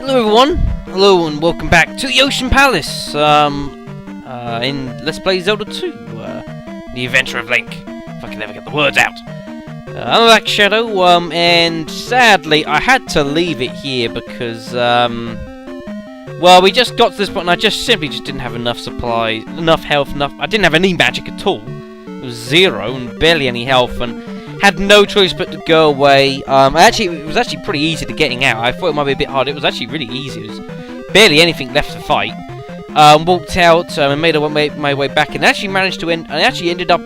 Hello everyone, hello and welcome back to the Ocean Palace, in Let's Play Zelda 2, The Adventure of Link, if I can ever get the words out. I'm back, Shadow, and sadly I had to leave it here because, well, we just got to this point and I simply didn't have enough supplies, enough health, I didn't have any magic at all. It was zero and barely any health, and had no choice but to go away. It was actually pretty easy to getting out. I thought it might be a bit hard. It was actually really easy. There was barely anything left to fight. Walked out and made my way back, and actually managed to end. I actually ended up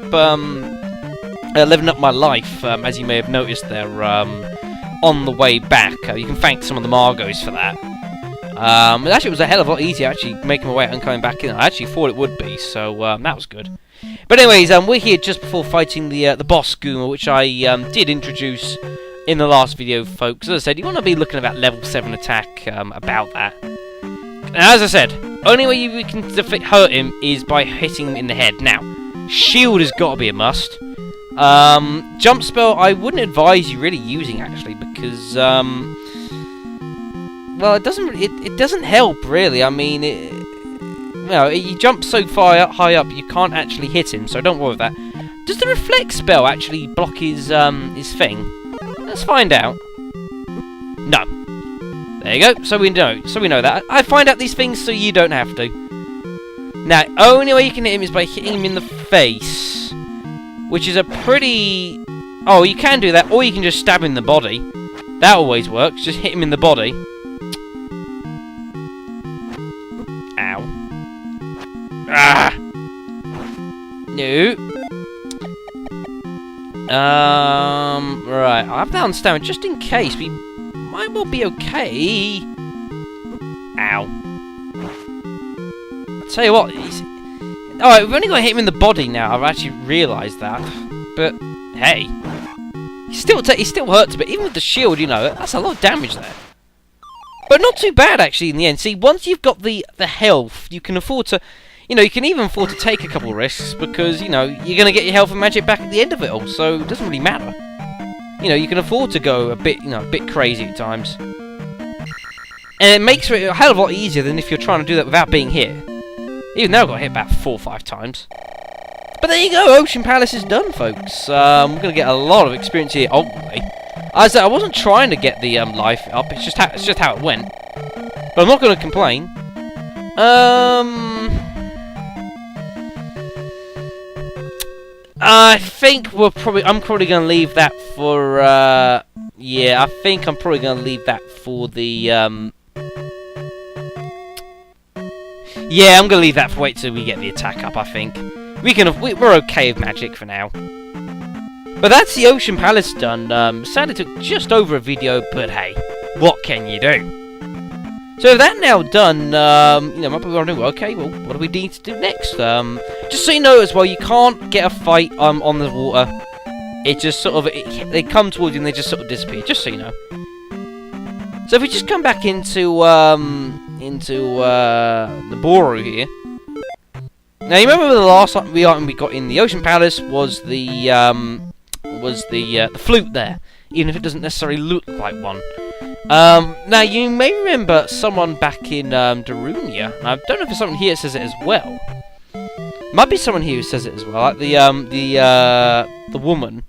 leveling up my life, as you may have noticed there, on the way back. You can thank some of the Margos for that. It actually was a hell of a lot easier actually making my way out and coming back in. I actually thought it would be, so that was good. But anyways, we're here just before fighting the boss Goomba, which I did introduce in the last video, folks. As I said, you want to be looking at that level 7 attack, about that. Now, as I said, only way you can hurt him is by hitting him in the head. Now, shield has got to be a must. Jump spell, I wouldn't advise you really using, actually, because, well, it doesn't help, really. I mean, you jump so far high up, you can't actually hit him, so don't worry with that. Does the reflect spell actually block his thing? Let's find out. No. There you go. So we know that. I find out these things so you don't have to. Now, only way you can hit him is by hitting him in the face, which is a pretty... Oh, you can do that, or you can just stab him in the body. That always works. Just hit him in the body. Ow. Ah! No. Right. I'll have that on stamina just in case. We might well be okay. Ow. I'll tell you what. Alright, we've only got to hit him in the body now. I've actually realised that. But, hey. He still hurts a bit. Even with the shield, you know, that's a lot of damage there. But not too bad, actually, in the end. See, once you've got the health, you can afford to... You know, you can even afford to take a couple of risks because, you know, you're going to get your health and magic back at the end of it all, so it doesn't really matter. You know, you can afford to go a bit, a bit crazy at times. And it makes it a hell of a lot easier than if you're trying to do that without being hit. Even though I got hit about 4 or 5 times. But there you go, Ocean Palace is done, folks. We're going to get a lot of experience here, ultimately. As I said, I wasn't trying to get the life up, it's just how it went. But I'm not going to complain. I think I'm probably going to leave that for, yeah, I think I'm probably going to leave that for the, yeah, I'm going to leave that for wait till we get the attack up, I think. We're okay with magic for now. But that's the Ocean Palace done. Sadly it took just over a video, but hey, what can you do? So with that now done, might be wondering, okay, well, what do we need to do next? Just so you know as well, you can't get a fight on the water. It just sort of, they come towards you and they just sort of disappear, just so you know. So if we just come back into the Boru here. Now you remember the last item we got in the Ocean Palace was the flute there, even if it doesn't necessarily look like one. Now you may remember someone back in Darunia. I don't know if there's someone here that says it as well. Might be someone here who says it as well, like the woman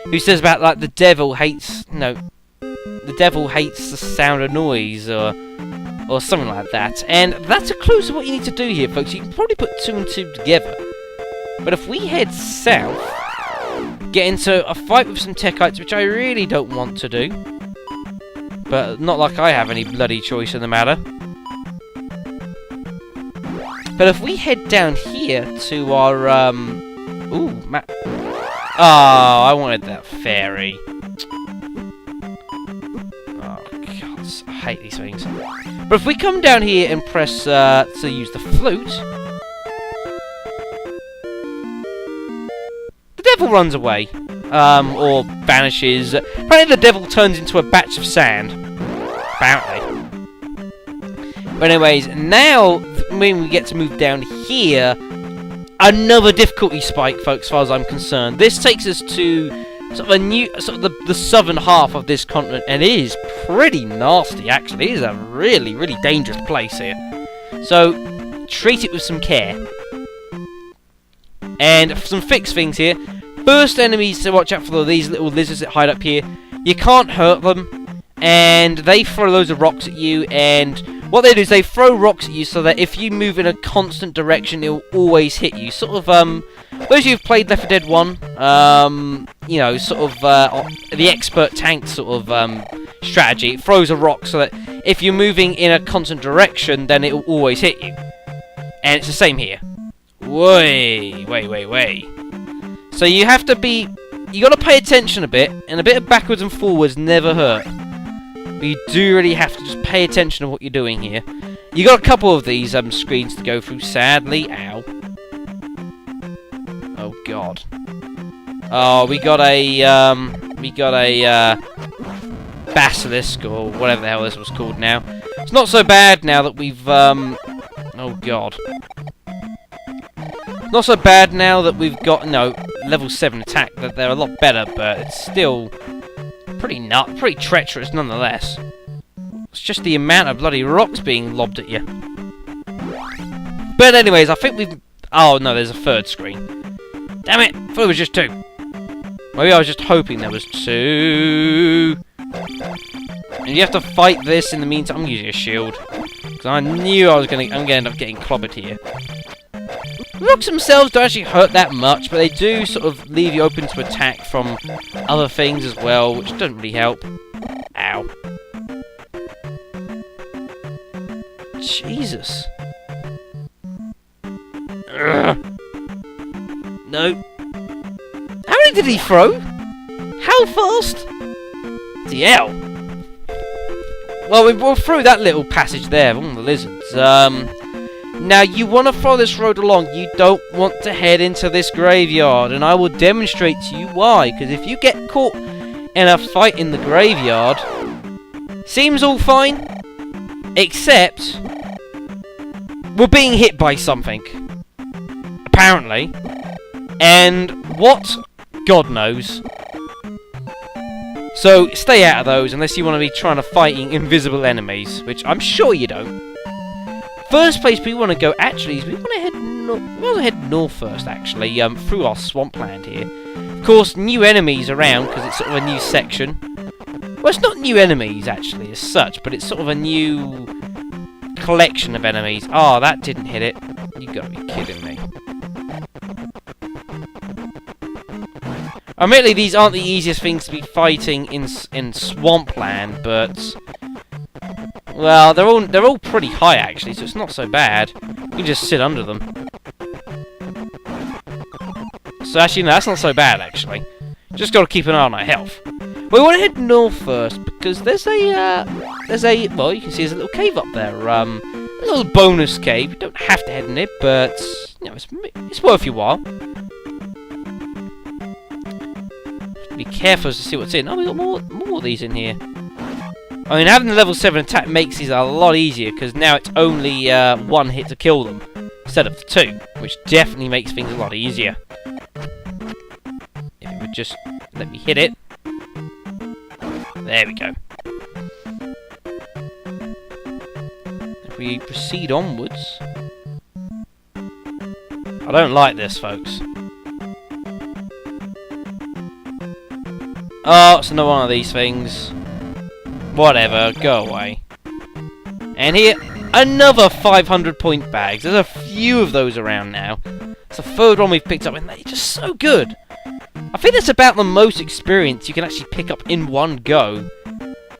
who says about like the devil hates the sound of noise or something like that. And that's a clue to what you need to do here, folks. You can probably put 2 and 2 together. But if we head south, get into a fight with some Techites, which I really don't want to do. But not like I have any bloody choice in the matter. But if we head down here to our, ooh, map. Oh, I wanted that fairy. Oh, God, I hate these things. But if we come down here and press, to use the flute, the devil runs away. Or vanishes. Apparently the devil turns into a batch of sand. Apparently. But anyways, now when we get to move down here, another difficulty spike, folks, as far as I'm concerned. This takes us to sort of a new, sort of the southern half of this continent, and it is pretty nasty. Actually, it is a really, really dangerous place here. So treat it with some care. And some fixed things here. First enemies to watch out for are these little lizards that hide up here. You can't hurt them, and they throw loads of rocks at you, and what they do is they throw rocks at you so that if you move in a constant direction, it will always hit you. Sort of, those of you who've played Left 4 Dead 1, you know, sort of, the expert tank sort of, strategy. It throws a rock so that if you're moving in a constant direction, then it will always hit you. And it's the same here. Way. So you have to be, you got to pay attention a bit, and a bit of backwards and forwards never hurt. But you do really have to just pay attention to what you're doing here. You got a couple of these screens to go through, sadly. Ow. Oh god. Oh, we got a basilisk or whatever the hell this was called now. It's not so bad now that we've oh god. Not so bad now that we've got level 7 attack. That they're a lot better, but it's still pretty treacherous nonetheless. It's just the amount of bloody rocks being lobbed at you. But anyways, I think we've... Oh no, there's a third screen. Damn it! I thought it was just 2. Maybe I was just hoping there was 2. And you have to fight this in the meantime. I'm using a shield because I knew I'm gonna end up getting clobbered here. The rocks themselves don't actually hurt that much, but they do sort of leave you open to attack from other things as well, which doesn't really help. Ow. Jesus. Ugh. No. How many did he throw? How fast? DL. Well, we're through that little passage there of all the lizards. Now, you want to follow this road along. You don't want to head into this graveyard, and I will demonstrate to you why. Because if you get caught in a fight in the graveyard, seems all fine, except we're being hit by something, apparently, and what? God knows. So stay out of those unless you want to be trying to fighting invisible enemies, which I'm sure you don't. First place we want to go actually is we want to head north first actually, through our swampland here. Of course, new enemies around because it's sort of a new section. Well, it's not new enemies actually as such, but it's sort of a new collection of enemies. Oh, that didn't hit it. You gotta be kidding me. Admittedly, these aren't the easiest things to be fighting in swampland, but well, they're all pretty high actually, so it's not so bad. You can just sit under them. So actually, no, that's not so bad actually. Just got to keep an eye on our health. We want to head north first because there's a well, you can see there's a little cave up there. A little bonus cave. You don't have to head in it, but you know, it's worth your while. Be careful to see what's in. Oh, we got more of these in here. I mean, having the level 7 attack makes these a lot easier because now it's only 1 hit to kill them instead of 2, which definitely makes things a lot easier. If it would just let me hit it. There we go. If we proceed onwards... I don't like this, folks. Oh, it's another one of these things. Whatever, go away. And here, another 500 point bags. There's a few of those around now. It's the third one we've picked up, and they're just so good. I think that's about the most experience you can actually pick up in one go.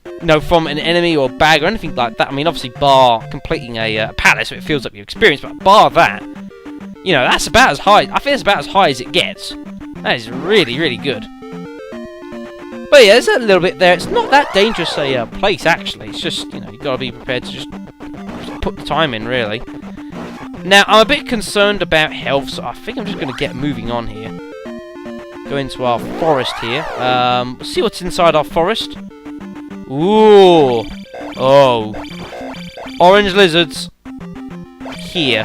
You know, from an enemy or bag or anything like that. I mean, obviously, bar completing a palace, so it feels like your experience, but bar that, you know, that's about as high. I think it's about as high as it gets. That is really, really good. But yeah, there's a little bit there. It's not that dangerous a place, actually. It's just, you know, you've got to be prepared to just put the time in, really. Now, I'm a bit concerned about health, so I think I'm just going to get moving on here. Go into our forest here. See what's inside our forest. Ooh. Oh. Orange lizards. Here.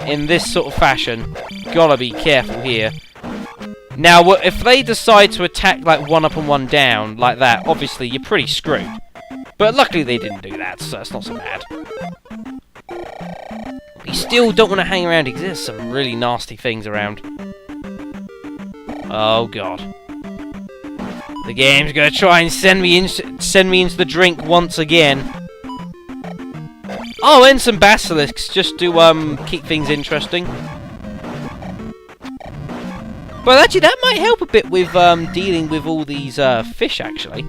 In this sort of fashion. Gotta be careful here. Now, if they decide to attack like one up and one down like that, obviously you're pretty screwed. But luckily they didn't do that, so it's not so bad. You still don't want to hang around because there's some really nasty things around. Oh god. The game's gonna try and send me into the drink once again. Oh, and some basilisks just to keep things interesting. Well, actually, that might help a bit with dealing with all these fish, actually.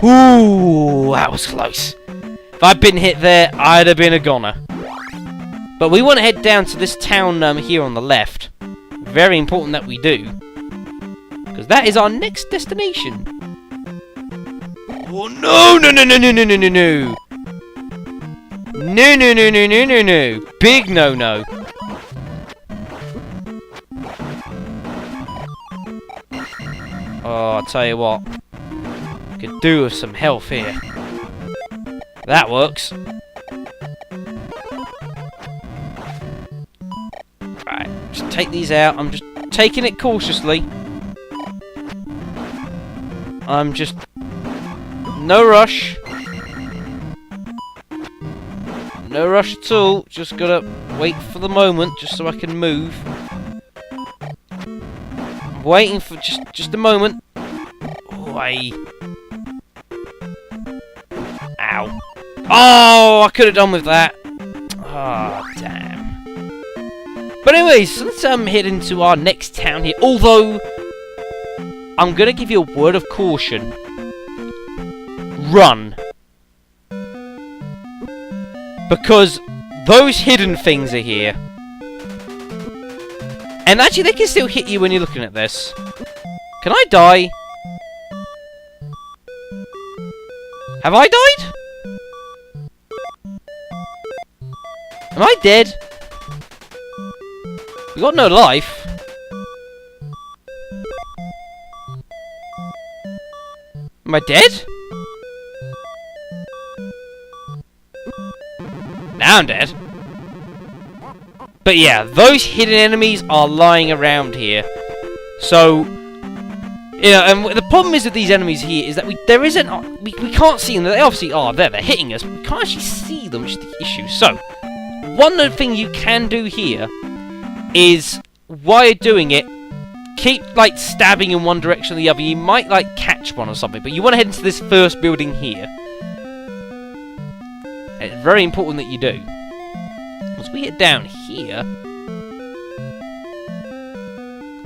Ooh, that was close. If I'd been hit there, I'd have been a goner. But we want to head down to this town here on the left. Very important that we do. Because that is our next destination. Oh, no, no, no, no, no, no, no, no, no. No, no, no, no, no, no, no. Big no-no. Oh, I'll tell you what. Could do with some health here. That works. Right, just take these out. I'm just taking it cautiously. I'm just... No rush. No rush at all. Just gotta wait for the moment, just so I can move. I'm waiting for just a moment. Oh, Ow. Oh, I could have done with that. Oh, damn. But anyways, so let's head into our next town here. Although, I'm gonna give you a word of caution. Run. Because those hidden things are here. And actually, they can still hit you when you're looking at this. Can I die? Have I died? Am I dead? We got no life. Am I dead? Now I'm dead. But yeah, those hidden enemies are lying around here. So, you know, and the problem is with these enemies here is that we can't see them. They obviously are there. They're hitting us, but we can't actually see them, which is the issue. So, one thing you can do here is, while you're doing it, keep, like, stabbing in one direction or the other. You might, like, catch one or something, but you want to head into this first building here. It's very important that you do. As we head down here,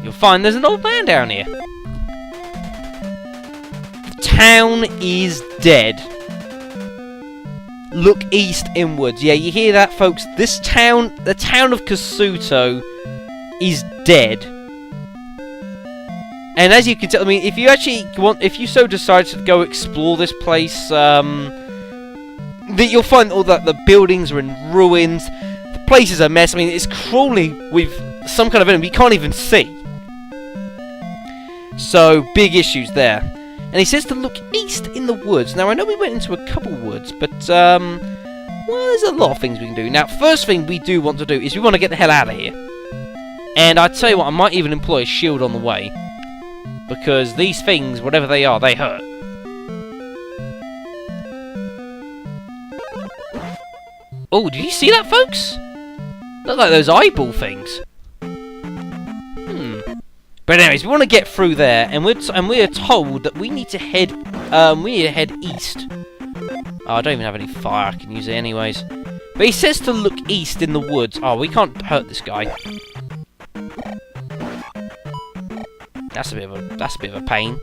you'll find there's an old man down here. The town is dead. Look east inwards. Yeah, you hear that, folks? This town, the town of Kasuto, is dead. And as you can tell, I mean, if you actually want, if you so decide to go explore this place, that you'll find all that the buildings are in ruins. The place is a mess. I mean, it's crawling with some kind of enemy you can't even see. So, big issues there. And he says to look east in the woods. Now, I know we went into a couple woods, but, well, there's a lot of things we can do. Now, first thing we do want to do is we want to get the hell out of here. And I tell you what, I might even employ a shield on the way. Because these things, whatever they are, they hurt. Oh, did you see that, folks? Look like those eyeball things. But anyways, we want to get through there, and we are told that we need to head east. Oh, I don't even have any fire I can use it anyways. But he says to look east in the woods. Oh, we can't hurt this guy. That's a bit of a pain.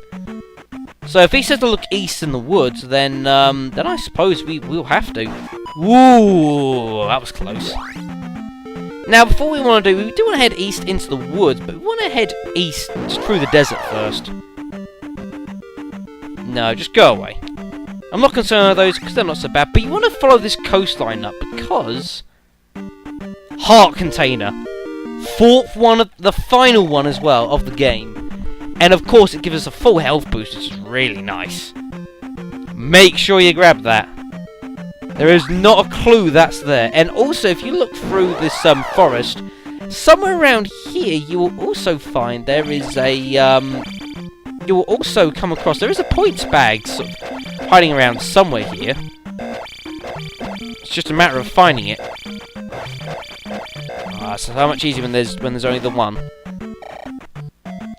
So if he says to look east in the woods, then I suppose we'll have to. Woo, that was close. Now, before we want to do, we do want to head east into the woods, but we want to head east just through the desert first. No, just go away. I'm not concerned with those because they're not so bad, but you want to follow this coastline up because heart container, fourth one, the final one as well of the game. And of course, it gives us a full health boost, which is really nice. Make sure you grab that. There is not a clue that's there. And also, if you look through this forest, somewhere around here here, you will also find there is a, you will also come across, there is a points bag sort of hiding around somewhere here. It's just a matter of finding it. Ah, so how much easier when there's only the one.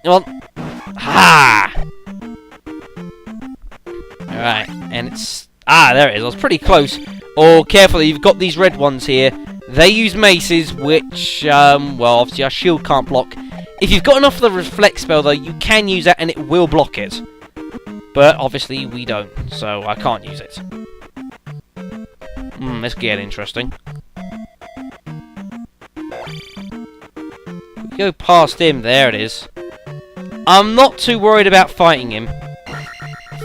Come on. Ha! Alright, and it's... Ah, there it is. I was pretty close. Oh, carefully, you've got these red ones here. They use maces, which, well, obviously our shield can't block. If you've got enough of the reflect spell, though, you can use that and it will block it. But, obviously, we don't, so I can't use it. Let's get interesting. We go past him. There it is. I'm not too worried about fighting him.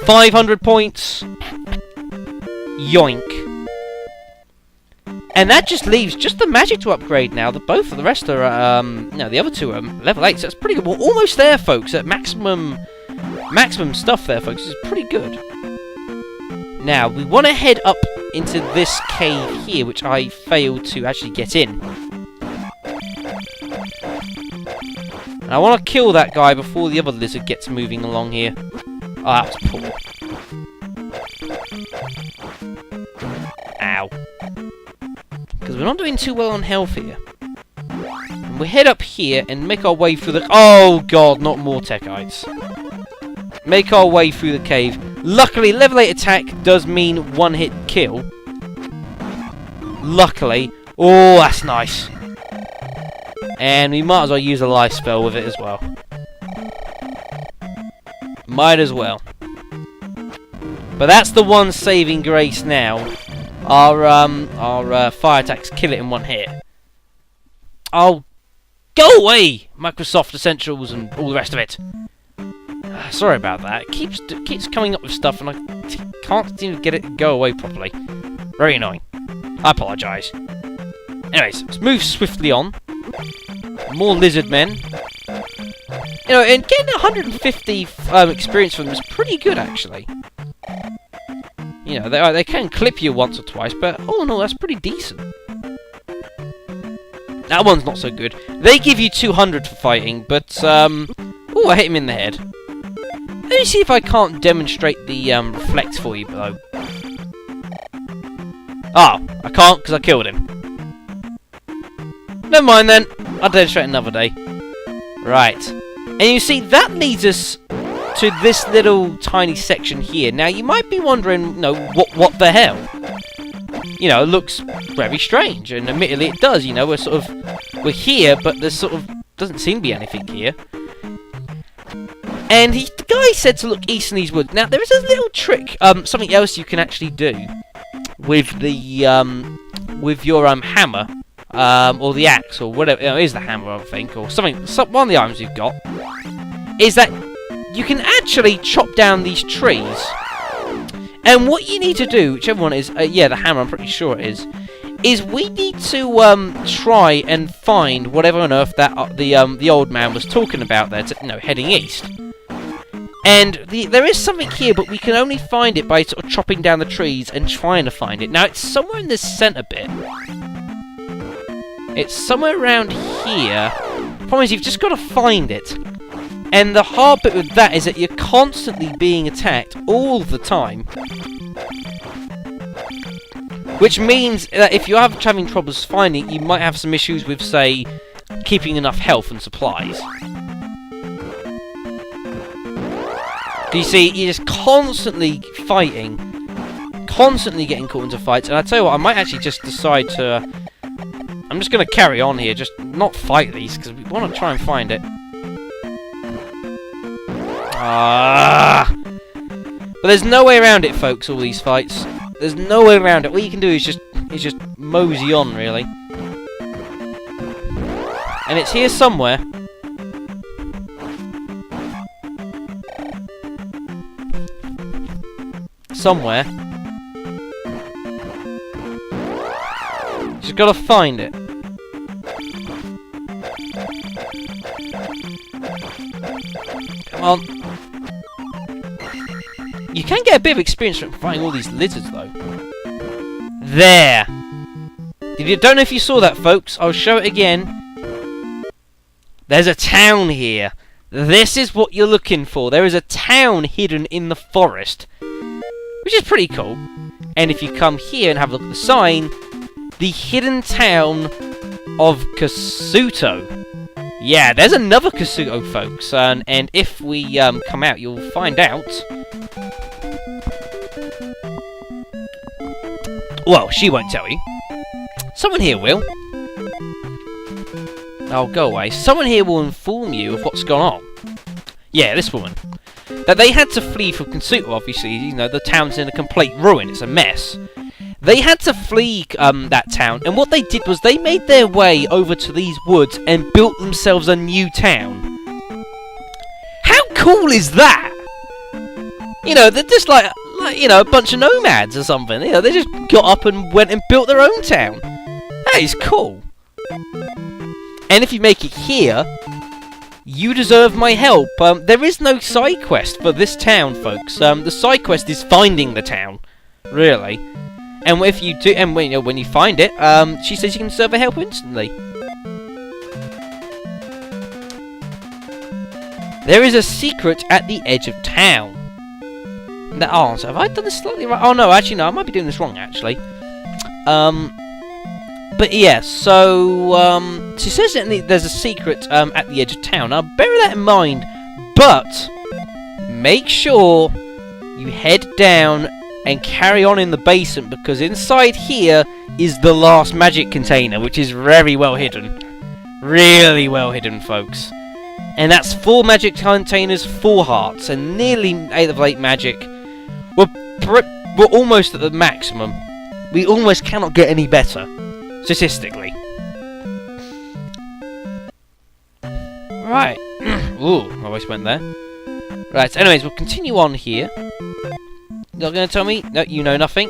500 points. Yoink. And that just leaves just the magic to upgrade now. Both of the rest are, no, the other two are level 8, so that's pretty good. We're almost there, folks, at maximum stuff there, folks. It's pretty good. Now, we want to head up into this cave here, which I failed to actually get in. And I want to kill that guy before the other lizard gets moving along here. Oh, that was poor. Ow. Because we're not doing too well on health here. And we head up here and make our way through the... Oh, God, not more Techites. Make our way through the cave. Luckily, level 8 attack does mean one-hit kill. Luckily. Oh, that's nice. And we might as well use a life spell with it as well. Might as well. But that's the one saving grace now. Our fire attacks kill it in one hit. Oh, go away! Microsoft Essentials and all the rest of it. Sorry about that. It keeps coming up with stuff and I can't seem to get it to go away properly. Very annoying. I apologise. Anyways, let's move swiftly on. More lizard men. You know, and getting 150 experience from them is pretty good, actually. You know, they can clip you once or twice, but all in all, that's pretty decent. That one's not so good. They give you 200 for fighting, but, oh, I hit him in the head. Let me see if I can't demonstrate the, reflect for you, though. Oh, I can't, because I killed him. Never mind, then. I'll demonstrate another day. Right. And you see, that leads us to this little tiny section here. Now, you might be wondering, you know, what the hell? You know, it looks very strange, and admittedly it does, you know, we're here, but there's sort of, doesn't seem to be anything here. And the guy said to look east in these woods. Now, there is a little trick, something else you can actually do with the, with your, hammer, or the axe, or whatever, it is the hammer, I think, or something, one of the items you've got, is that you can actually chop down these trees. And what you need to do, whichever one it is, yeah, the hammer, I'm pretty sure it is we need to try and find whatever on earth that the old man was talking about there, you know, heading east. And there is something here, but we can only find it by sort of chopping down the trees and trying to find it. Now, it's somewhere in this centre bit. It's somewhere around here. The problem is, you've just got to find it. And the hard bit with that is that you're constantly being attacked all the time. Which means that if you're having troubles finding it, you might have some issues with, say, keeping enough health and supplies. You see, you're just constantly fighting. Constantly getting caught into fights. And I tell you what, I might actually just decide to... I'm just going to carry on here, just not fight these, because we want to try and find it. But there's no way around it, folks, all these fights. There's no way around it. All you can do is just mosey on, really. And it's here somewhere. Somewhere. Just gotta find it. Come on. You can get a bit of experience from fighting all these lizards, though. There! If you don't know if you saw that, folks, I'll show it again. There's a town here. This is what you're looking for. There is a town hidden in the forest, which is pretty cool. And if you come here and have a look at the sign, the hidden town of Kasuto. Yeah, there's another Kasuto, folks. And if we come out, you'll find out. Well, she won't tell you. Someone here will. Oh, go away. Someone here will inform you of what's gone on. Yeah, this woman. That they had to flee from Kasuto, obviously. You know, the town's in a complete ruin. It's a mess. They had to flee that town, and what they did was they made their way over to these woods and built themselves a new town. How cool is that? You know, they're just like you know, a bunch of nomads or something. You know, they just got up and went and built their own town. That is cool. And if you make it here, you deserve my help. There is no side quest for this town, folks. The side quest is finding the town, really. And if you do, and when you find it, she says you can serve her help instantly. There is a secret at the edge of town. Oh, so have I done this slightly right? Oh no, actually no, I might be doing this wrong actually. But yeah, so she says that there's a secret at the edge of town. Now bear that in mind, but make sure you head down and carry on in the basement, because inside here is the last magic container, which is very well hidden. Really well hidden, folks. And that's 4 magic containers, 4 hearts, and nearly 8 of 8 magic. We're almost at the maximum. We almost cannot get any better, statistically. Right. Ooh, my voice went there. Right, anyways, we'll continue on here. You're going to tell me? No, you know nothing.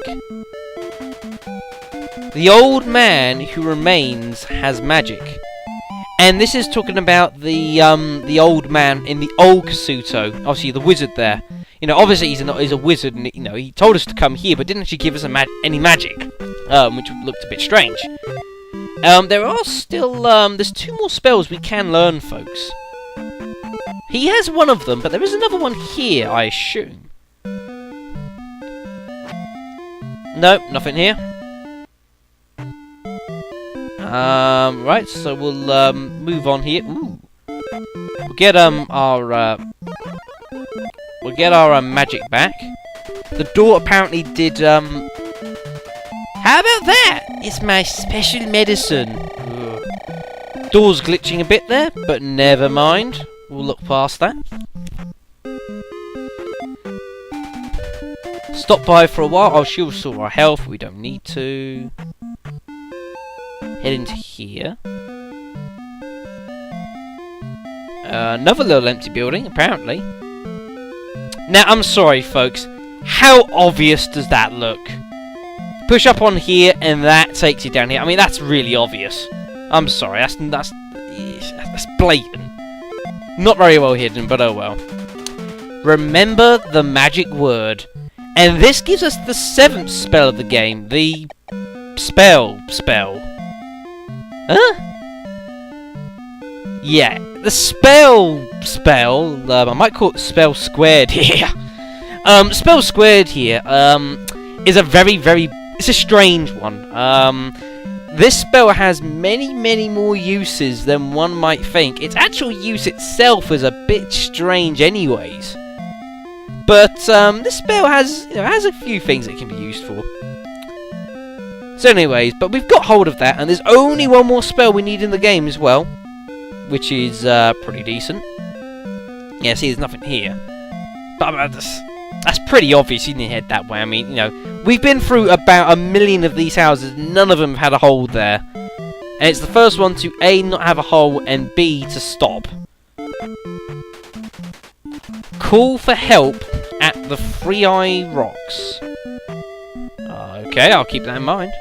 The old man who remains has magic. And this is talking about the old man in the old Kasuto. Obviously, the wizard there. You know, obviously he's a wizard, and you know he told us to come here, but didn't actually give us any magic, which looked a bit strange. There are still there's 2 more spells we can learn, folks. He has one of them, but there is another one here, I assume. Nope, nothing here. Right, so we'll move on here. Ooh, we'll get our magic back. The door apparently did How about that? It's my special medicine. Ugh. Door's glitching a bit there, but never mind. We'll look past that. Stop by for a while. Oh, she'll restore our health. We don't need to. Head into here. Another little empty building, apparently. Now, I'm sorry, folks. How obvious does that look? Push up on here, and that takes you down here. I mean, that's really obvious. I'm sorry. That's blatant. Not very well hidden, but oh well. Remember the magic word. And this gives us the 7th spell of the game. The spell. Huh? Yeah, the spell. I might call it spell squared here. Spell squared here is a it's a strange one. This spell has many more uses than one might think. Its actual use itself is a bit strange, anyways. But this spell has a few things it can be used for. So, anyways, but we've got hold of that, and there's only one more spell we need in the game as well, which is pretty decent. Yeah, see, there's nothing here. But that's pretty obvious. You need to head that way. I mean, you know, we've been through about 1 million of these houses. None of them have had a hole there, and it's the first one to A, not have a hole, and B, to stop. Call for help at the 3 Eye Rocks. Okay, I'll keep that in mind.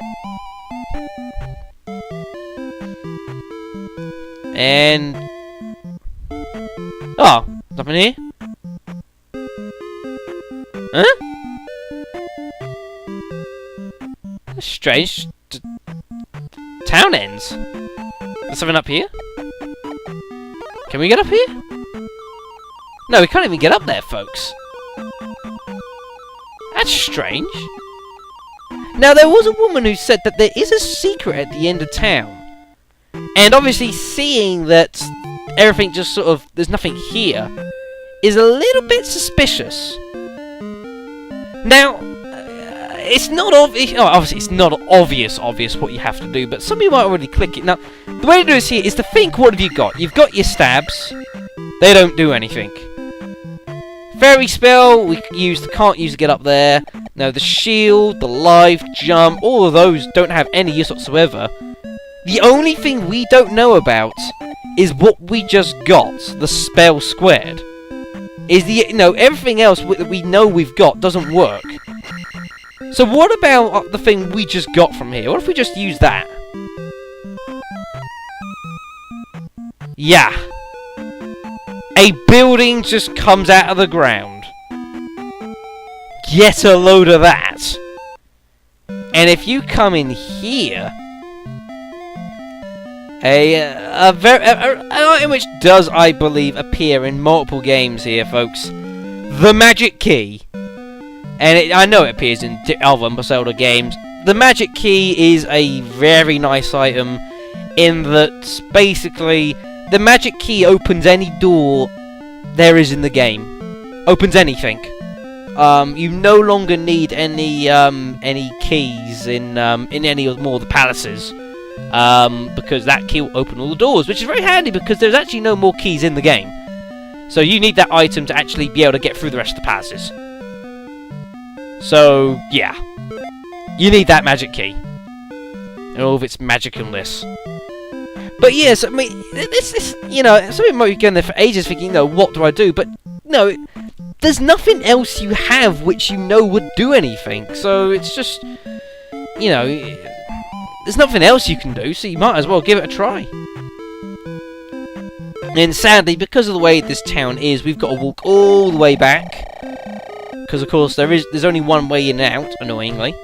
And oh, nothing here. Huh? That's strange. Town ends. There's something up here. Can we get up here? No, we can't even get up there, folks. That's strange. Now, there was a woman who said that there is a secret at the end of town. And obviously, seeing that everything just sort of, there's nothing here, is a little bit suspicious. Now, it's not obvious. Oh, obviously, it's not obvious what you have to do, but some of you might already click it. Now, the way to do this here is to think, what have you got? You've got your stabs. They don't do anything. Fairy spell, we can't use to get up there. No, the shield, the life, jump, all of those don't have any use whatsoever. The only thing we don't know about is what we just got, the spell squared. Everything else that we know we've got doesn't work. So what about the thing we just got from here? What if we just use that? Yeah. A building just comes out of the ground. Get a load of that. And if you come in here, an item which does, I believe, appear in multiple games here, folks. The magic key. And I know it appears in other Zelda games. The magic key is a very nice item in that, basically, the magic key opens any door there is in the game. Opens anything. You no longer need any keys in any more of the palaces. Because that key will open all the doors, which is very handy because there's actually no more keys in the game. So you need that item to actually be able to get through the rest of the palaces. So, yeah. You need that magic key. And all of its magicalness. But yes, I mean, this some people might be going there for ages thinking, what do I do? But, no, there's nothing else you have which would do anything. So it's just, there's nothing else you can do, so you might as well give it a try. And sadly, because of the way this town is, we've got to walk all the way back. Because, of course, there's only one way in and out, annoyingly.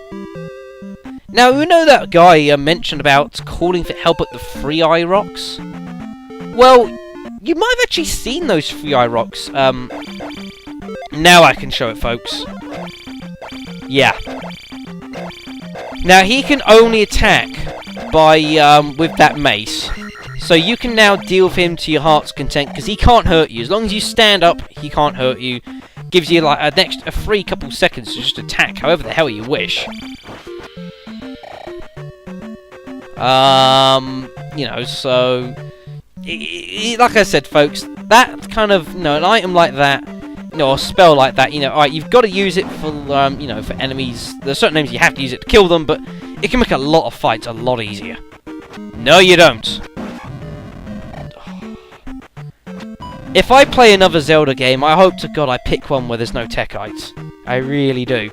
Now, we know that guy mentioned about calling for help at the Three Eye Rocks. Well, you might have actually seen those Three Eye Rocks. Now I can show it, folks. Yeah. Now, he can only attack by with that mace. So you can now deal with him to your heart's content, because he can't hurt you. As long as you stand up, he can't hurt you. Gives you like a free couple seconds to just attack however the hell you wish. So like I said, folks, that kind of an item like that, or a spell like that, alright, you've got to use it for for enemies. There's certain enemies you have to use it to kill them, but it can make a lot of fights a lot easier. No, you don't. If I play another Zelda game, I hope to God I pick one where there's no Techites. I really do.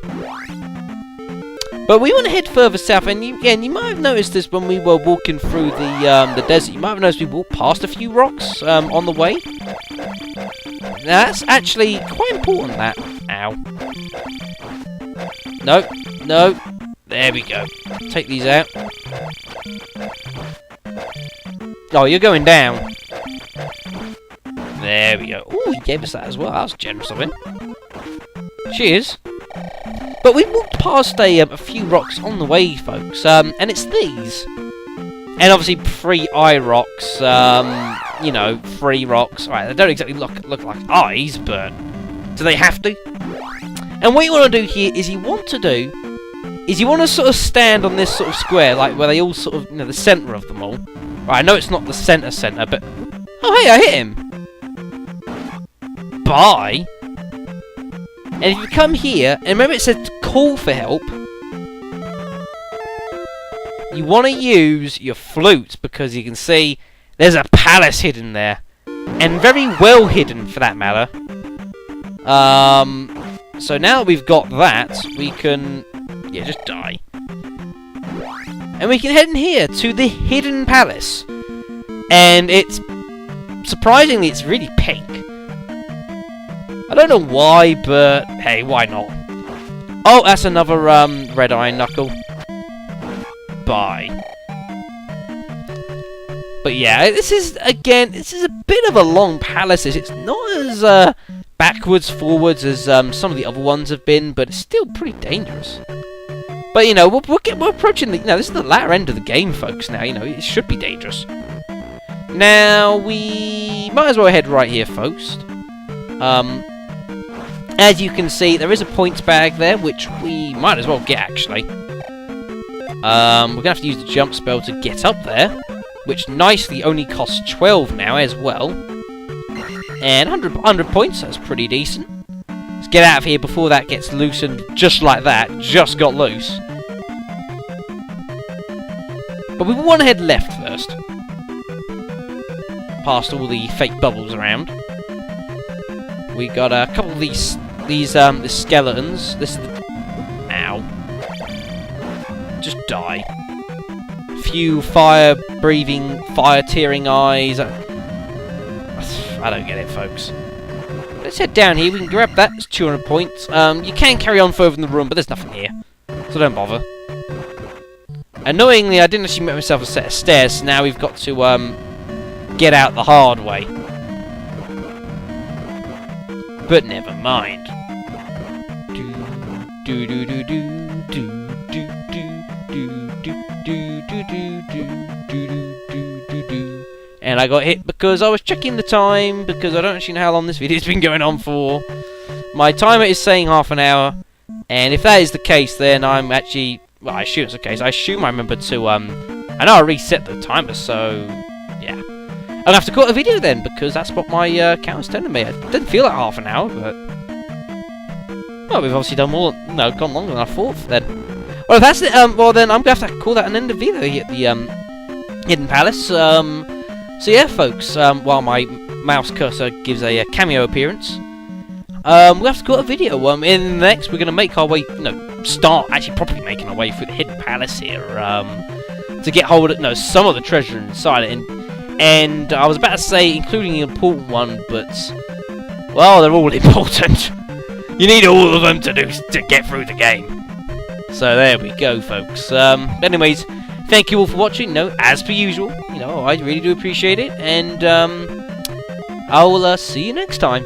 But we want to head further south, and you might have noticed this when we were walking through the desert. You might have noticed we walked past a few rocks on the way. Now, that's actually quite important, that. Ow. No. There we go. Take these out. Oh, you're going down. There we go. Ooh, he gave us that as well. That was generous of him. Cheers. But we walked past a few rocks on the way, folks, and it's these. And obviously 3 eye rocks, 3 rocks. Right, they don't exactly look like eyes, but do they have to? And what you want to do here is you want to sort of stand on this sort of square, like where they all sort of, the centre of them all. Right, I know it's not the centre, but... Oh, hey, I hit him! Bye! And if you come here, and remember it said call for help, you want to use your flute, because you can see there's a palace hidden there. And very well hidden, for that matter. So now that we've got that, we can... Yeah, just die. And we can head in here to the hidden palace. And it's... Surprisingly, it's really pink. I don't know why, but hey, why not? Oh, that's another red iron knuckle. Bye. But yeah, this is a bit of a long palace. It's not as backwards, forwards as some of the other ones have been, but it's still pretty dangerous. But you know, we're approaching the, this is the latter end of the game, folks. Now, it should be dangerous. Now we might as well head right here, folks. As you can see, there is a points bag there, which we might as well get actually. We're gonna have to use the jump spell to get up there, which nicely only costs 12 now as well. And 100 points, that's pretty decent. Let's get out of here before that gets loosened just like that. Just got loose. But we want to head left first. Past all the fake bubbles around. We got a couple of these skeletons. This is the... Ow. Just die. Few fire-breathing, fire-tearing eyes. I don't get it, folks. Let's head down here. We can grab that. It's 200 points. You can carry on further in the room, but there's nothing here. So don't bother. Annoyingly, I didn't actually make myself a set of stairs, so now we've got to get out the hard way. But never mind. Do do do do do do do do do do do do. And I got hit because I was checking the time, because I don't actually know how long this video's been going on for. My timer is saying half an hour, and if that is the case, then I'm actually... Well, I assume it's the case. I assume I remember to, I know I reset the timer, so... Yeah. I'll have to cut a video then, because that's what my count is telling me. It didn't feel like half an hour, but... Well, we've obviously done more... No, gone longer than I thought, then. Well, if that's it, well then, I'm going to have to call that an end of video here at the, Hidden Palace. So yeah, folks, while my mouse cursor gives a cameo appearance, we'll have to cut a video. In the next, we're going to make our way, start actually properly making our way through the Hidden Palace here, to get hold of, some of the treasure inside it. And I was about to say, including the important one, but, well, they're all important. You need all of them to get through the game. So there we go, folks. Anyways, thank you all for watching. As per usual, I really do appreciate it, and I will see you next time.